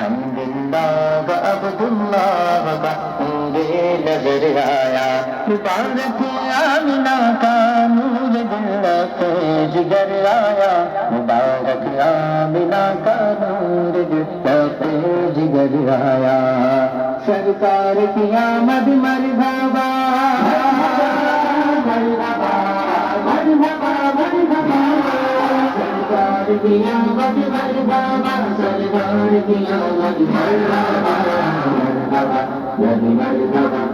अल्हम्दुलिल्लाह अब्दुल्लाह का मुझे नजर आया मुबारक आमिना का नूर दिल पे जिगर आया मुबारक आमिना का नूर दिल पे जिगर आया सरकार की आमद मरहबा मरहबा मरहबा मरहबा सरकार की आमद मरहबा सरकार की आमद मरहबा मरहबा मरहबा